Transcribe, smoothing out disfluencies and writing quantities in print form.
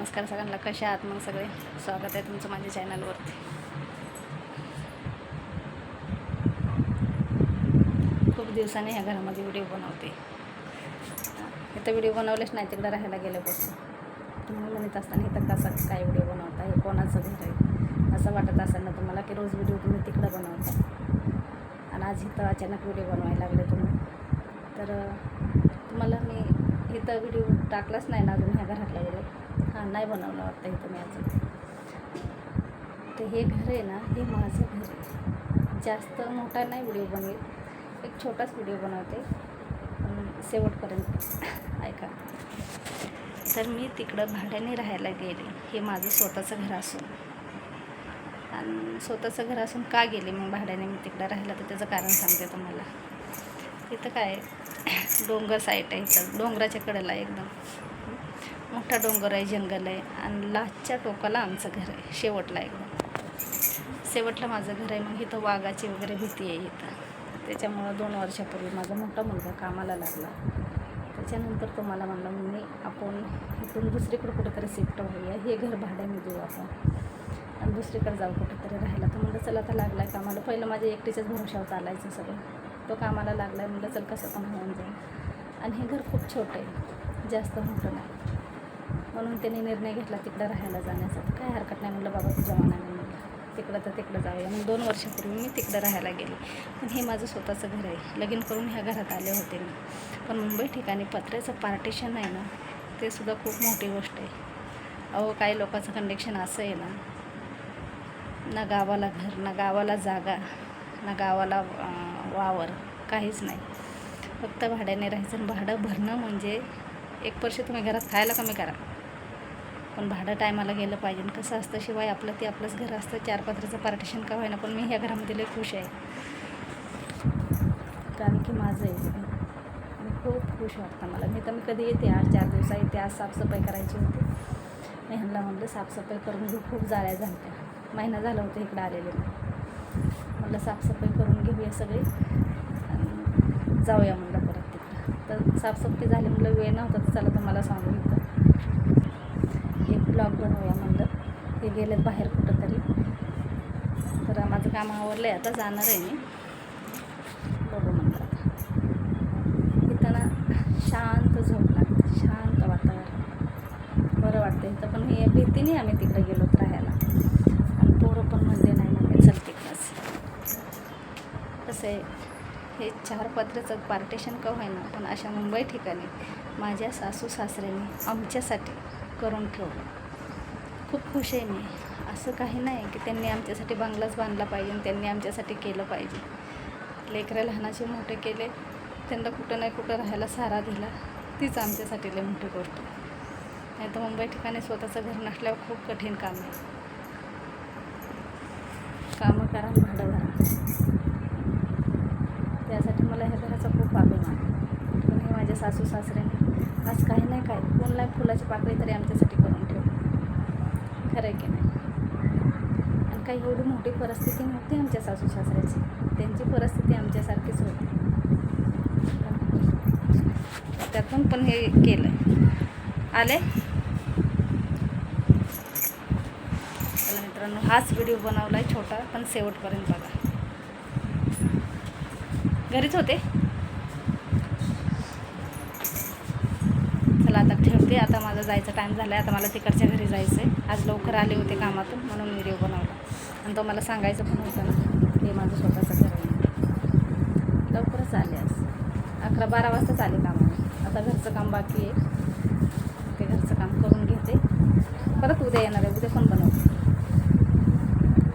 नमस्कार सगळ्यांना. कसे आहात मग सगळे? स्वागत आहे तुमचं माझ्या चॅनलवरती. खूप दिवसांनी ह्या घरामध्ये व्हिडिओ बनवते. इथं व्हिडिओ बनवलेच नाही, तिकडं राहायला गेल्यापासून. तुम्ही म्हणत असताना इथं कसं काय व्हिडिओ बनवता, हे कोणाचं घर आहे असं वाटत असेल ना तुम्हाला की रोज व्हिडिओ तुम्ही तिकडं बनवता आणि आज इथं अचानक व्हिडिओ बनवायला लागले तुम्ही. तर तुम्हाला मी इथं व्हिडिओ टाकलाच नाही ना अजून ह्या घरातला व्हिडिओ. नाही बनवलं वाटतं इथं मी अजून. तर हे घर आहे ना, हे माझं घर आहे. जास्त मोठा नाही व्हिडिओ बनवेल, एक छोटाच व्हिडिओ बनवते, शेवटपर्यंत ऐका. तर मी तिकडं भाड्याने राहायला गेले. हे माझं स्वतःचं घर असून, आणि स्वतःचं घर असून का गेले मग भाड्याने मी तिकडं राहायला, तर त्याचं कारण सांगते तुम्हाला. इथं काय डोंगर साईट आहे, इथं डोंगराच्या कडेला एकदम मोठा डोंगर आहे, जंगल आहे, आणि लास्टच्या टोकाला आमचं घर आहे, शेवटला शेवटला माझं घर आहे. मग इथं वाघाची वगैरे भीती आहे इथं. त्याच्यामुळं 2 वर्षापूर्वी माझा मोठा मुलगा कामाला लागला. त्याच्यानंतर तो मला म्हणला, मी आपण इथून दुसरीकडे कुठेतरी शिफ्ट होऊया, हे घर भाड्याने देऊ आपण आणि दुसरीकडे जाऊ कुठेतरी राहायला. तर म्हणलं चला, आता लागला आहे कामाला. पहिलं माझ्या एकटीच्याच भरोशावर चालायचं सगळं. तो कामाला लागला आहे, म्हणलं चल कसं पण होऊन जाईल. आणि हे घर खूप छोटं आहे, जास्त मोठं नाही. म्हणून त्यांनी निर्णय घेतला तिकडं राहायला जाण्याचा. तर काय हरकत नाही म्हणलं, बाबा तुझ्या मनाने म्हणलं तिकडं तर तिकडं जाऊया. मग 2 वर्षापूर्वी मी तिकडं राहायला गेले. पण हे माझं स्वतःचं घर आहे. लगीन करून ह्या घरात आले होते मी. पण मुंबई ठिकाणी पत्र्याचं पार्टिशन आहे ना, ते सुद्धा खूप मोठी गोष्ट आहे. अहो, काही लोकांचं कंडिक्शन असं आहे ना, ना गावाला घर, ना गावाला जागा, ना गावाला वावर, काहीच नाही. फक्त भाड्याने राहायचं. आणि भाडं भरणं म्हणजे एक पैसे तुम्ही घरात खायला कमी करा, पण भाडं टायमाला गेलं पाहिजे. कसं असतं, शिवाय आपलं ते आपलंच घर असतं. 4 पत्र्याचं पार्टिशन का होईना, पण मी ह्या घरामध्ये लई खुश आहे, कारण की माझं आहे. आणि खूप खुश वाटतं मला. मी कधी येते 8-4 दिवसा येते. आज साफसफाई करायची होती. मी ह्यांना म्हणलं साफसफाई करून घेऊ, खूप जाळ्या झाल्या. महिना झाला होता इकडं आलेले. म्हणलं साफसफाई करून घेऊया सगळी आणि जाऊया म्हणलं परत तिकडं. तर साफसफाई झाली म्हणलं, वेळ नव्हता तर चला तर मला सांगू इथं एक ब्लॉग बनवूया म्हणलं. हे गेलेत बाहेर कुठंतरी. तर माझं काम आवरलं आहे, आता जाणार आहे मी. बघू म्हणलं आता. इथं ना शांत झोप लागते, शांत वातावरण, बरं वाटतं इथं. पण हे भीतीने आम्ही तिकडे गेलो राहायला. आणि पोरं पण म्हणले नाही ना चल तिकडंच. कसं आहे, हे 4 पत्र्याचं पार्टिशन का होईना, पण अशा मुंबई ठिकाणी माझ्या सासू सासऱ्यांनी आमच्यासाठी करून ठेवलं. खूप खुश आहे मी. असं काही नाही की त्यांनी आमच्यासाठी बंगलाच बांधला पाहिजे आणि त्यांनी आमच्यासाठी केलं पाहिजे. लेकरं लहानाचे मोठे केले, त्यांना कुठं नाही कुठं राहायला सहारा दिला, तीच आमच्यासाठी लई मोठी गोष्ट. नाही तर मुंबई ठिकाणी स्वतःचं घर नसल्यावर खूप कठीण काम आहे. कामं करा, भाडं भरा. त्यासाठी मला ह्या घराचा खूप अभिमान. पण हे माझ्या सासू सासऱ्याने आज काही नाही काय कोणला फुलाची पाकळी तरी आमच्यासाठी करून ठेवली. खरं आहे की नाही? आणि काही एवढी मोठी परिस्थिती नव्हती आमच्या सासू सासऱ्याची. त्यांची परिस्थिती आमच्यासारखीच होती, त्यातून पण हे केलं. आले चला मित्रांनो, हाच व्हिडिओ बनवला आहे छोटा, पण शेवटपर्यंत बघा. घरीच होते. चला आता ठेवते. आता माझा जायचा टाईम झाला आहे. आता मला तिकडच्या घरी जायचं आहे. आज लवकर आले होते कामातून, म्हणून व्हिडिओ बनवला. आणि तो मला सांगायचं पण होतं ना, हे माझं स्वतःचं घर आहे. लवकरच आले. आज 11-12 वाजताच आले कामाला. आता घरचं काम बाकी आहे, ते घरचं काम करून घेते. परत उद्या येणार आहे, उद्या पण बनवते.